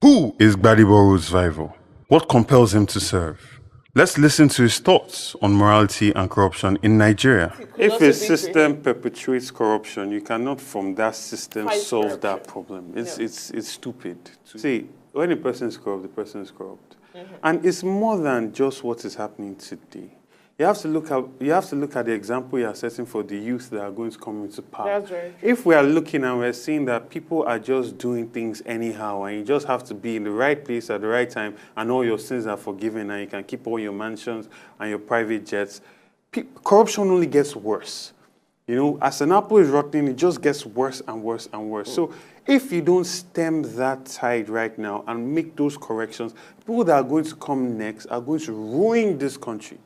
Who is Gbadebo Rhodes-Vivour? What compels him to serve? Let's listen to his thoughts on morality and corruption in Nigeria. If a system perpetuates corruption, you cannot from that system solve that problem. It's stupid. See, when a person is corrupt, the person is corrupt. And it's more than just what is happening today. You have to look at the example you are setting for the youth that are going to come into power. That's right. If we are looking and we're seeing that people are just doing things anyhow, and you just have to be in the right place at the right time, and all your sins are forgiven, and you can keep all your mansions and your private jets, corruption only gets worse. You know, as an apple is rotting, it just gets worse and worse and worse. So if you don't stem that tide right now and make those corrections, people that are going to come next are going to ruin this country.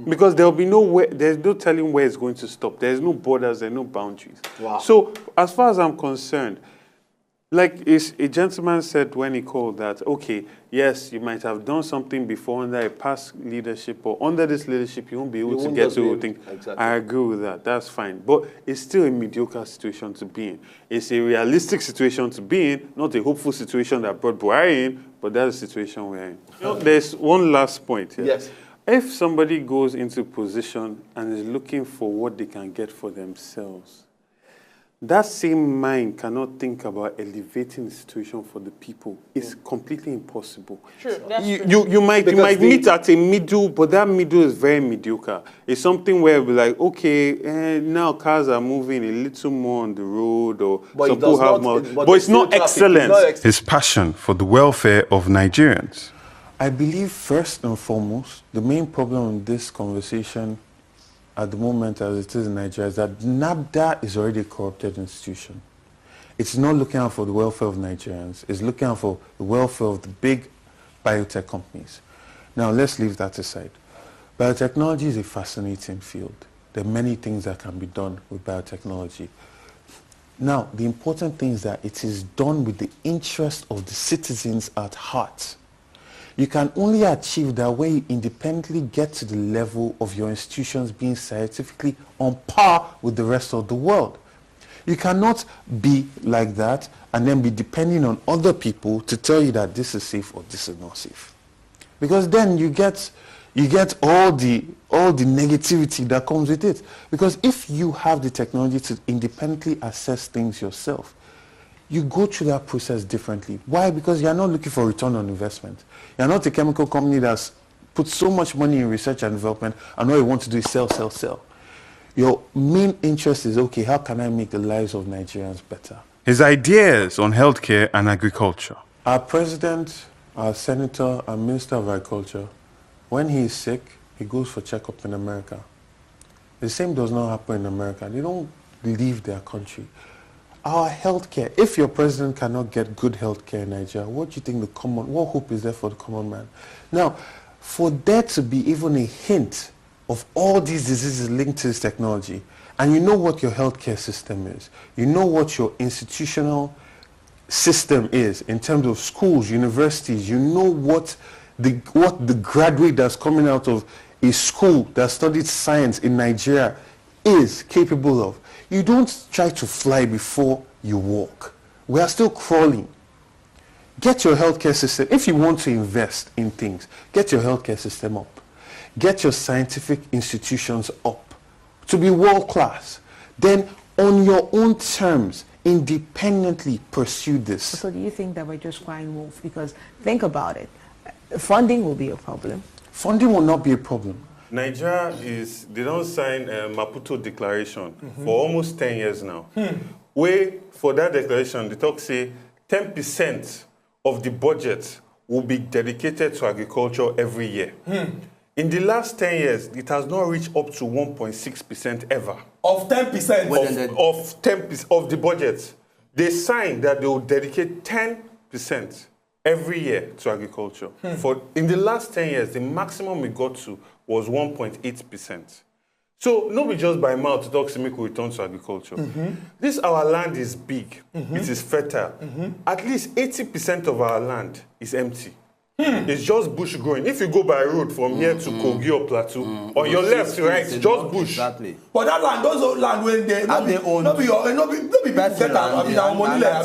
Because there's no telling where it's going to stop. There's no borders, there's no boundaries. Wow. So as far as I'm concerned, like a gentleman said when he called that, okay, yes, you might have done something before under a past leadership, or under this leadership, you won't be able to get to everything. Exactly. I agree with that. That's fine. But it's still a mediocre situation to be in. It's a realistic situation to be in, not a hopeful situation that brought Buhari in, but that's the situation we're in. You know, there's one last point here. Yes. If somebody goes into position and is looking for what they can get for themselves, that same mind cannot think about elevating the situation for the people. It's completely impossible. True, that's true. You might meet at a middle, but that middle is very mediocre. It's something where we're like, okay, now cars are moving a little more on the road, or some people have more, but it's not excellence. His passion for the welfare of Nigerians. I believe first and foremost, the main problem in this conversation at the moment as it is in Nigeria is that NABDA is already a corrupted institution. It's not looking out for the welfare of Nigerians. It's looking out for the welfare of the big biotech companies. Now, let's leave that aside. Biotechnology is a fascinating field. There are many things that can be done with biotechnology. Now, the important thing is that it is done with the interest of the citizens at heart. You can only achieve that when you independently get to the level of your institutions being scientifically on par with the rest of the world. You cannot be like that and then be depending on other people to tell you that this is safe or this is not safe. Because then you get all the negativity that comes with it. Because if you have the technology to independently assess things yourself, you go through that process differently. Why? Because you're not looking for return on investment. You're not a chemical company that's put so much money in research and development, and all you want to do is sell, sell, sell. Your main interest is, okay, how can I make the lives of Nigerians better? His ideas on healthcare and agriculture. Our president, our senator, our minister of agriculture, when he is sick, he goes for checkup in America. The same does not happen in America. They don't leave their country. Our healthcare, if your president cannot get good healthcare in Nigeria, what do you think what hope is there for the common man? Now, for there to be even a hint of all these diseases linked to this technology, and you know what your healthcare system is, you know what your institutional system is in terms of schools, universities, you know what the graduate that's coming out of a school that studied science in Nigeria is capable of. You don't try to fly before you walk. We are still crawling. Get your healthcare system. If you want to invest in things, get your healthcare system up. Get your scientific institutions up to be world class. Then on your own terms, independently pursue this. So do you think that we're just crying wolf? Because think about it. Funding will be a problem. Funding will not be a problem. Nigeria they don't sign Maputo Declaration for almost 10 years now. Where for that declaration, the talk say 10% of the budget will be dedicated to agriculture every year. In the last 10 years, it has not reached up to 1.6% ever. Of 10%? Of 10% of the budget. They signed that they will dedicate 10% every year to agriculture. In the last 10 years, the maximum we got to was 1.8%. So, not just by mouth to talk to make a return to agriculture. This, our land is big, it is fertile. At least 80% of our land is empty. It's just bush growing. If you go by road from here to Kogi or Plateau, on your left, right, it's just bush. Exactly. But that land, those land when they be better.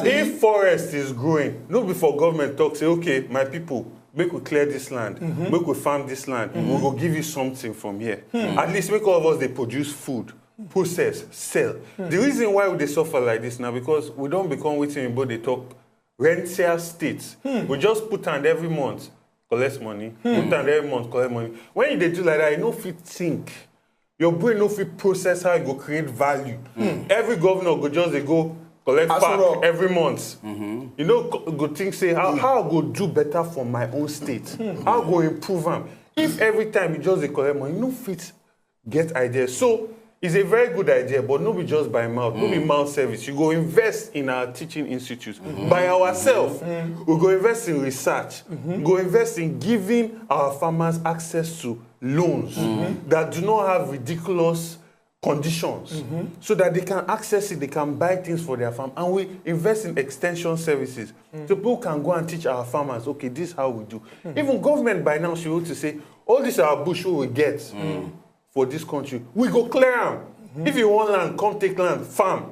If forest is growing, no before government talk, say, okay, my people, make we clear this land, make we farm this land, we will give you something from here. At least make all of us, they produce food, process, sell. The reason why they suffer like this now, because we don't become waiting, but they talk rentier states. We just put on every month, collect money, put on every month, collect money. When you do like that, you don't fit think. Your brain no fit process how you go create value. Every governor go just they go collect back every month. You know, go think say how I go do better for my own state. How I go improve them. If every time you just they collect money, you no fit get ideas. So it's a very good idea, but not be just by mouth, not be mouth service. You go invest in our teaching institutes by ourselves. We go invest in research. We go invest in giving our farmers access to loans that do not have ridiculous conditions, so that they can access it, they can buy things for their farm, and we invest in extension services. So people can go and teach our farmers, okay, this is how we do. Even government by now should be able to say, all this our bush we get. For this country, we go clear them. If you want land, come take land, farm.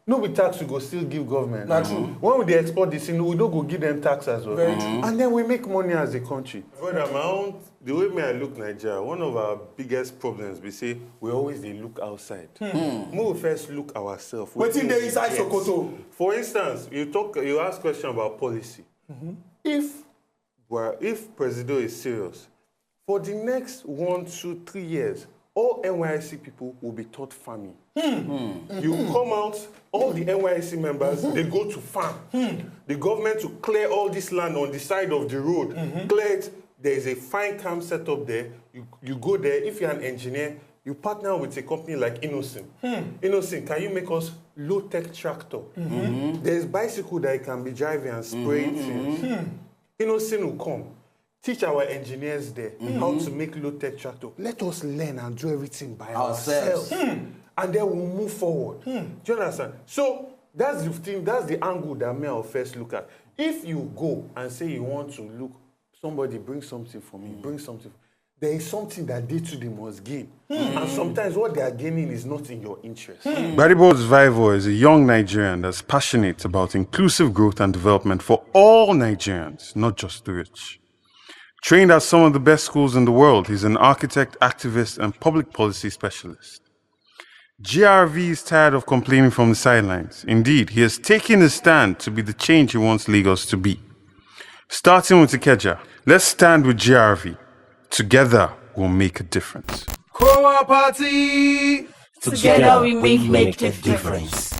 No be tax, we go still give government. That's true. When they export this, we don't go give them tax as well. Very true. And then we make money as a country. Brother, the way I look Nigeria, one of our biggest problems, we say we always they look outside. We first look ourselves. What's in the inside Sokoto? For instance, you ask question about policy. If Presido is serious, for the next 1, 2, 3 years, all NYSC people will be taught farming. You come out, all the NYSC members, they go to farm. The government to clear all this land on the side of the road. Clear it. There is a fine camp set up there. You go there. If you're an engineer, you partner with a company like Innocent. Innocent, can you make us low-tech tractor? There's bicycle that you can be driving and spraying things. Innocent will come. Teach our engineers there how to make low-tech tractor. Let us learn and do everything by ourselves. And then we'll move forward. Do you understand? So that's the thing, that's the angle that me will first look at. If you go and say you want to look, somebody bring something for me, bring something. There is something that they too they must gain. And sometimes what they are gaining is not in your interest. Gbadebo Rhodes-Vivour is a young Nigerian that's passionate about inclusive growth and development for all Nigerians, not just the rich. Trained at some of the best schools in the world, he's an architect, activist, and public policy specialist. GRV is tired of complaining from the sidelines. Indeed, he has taken a stand to be the change he wants Lagos to be. Starting with Ikeja, let's stand with GRV. Together, we'll make a difference. Kowa Party! Together we make a difference.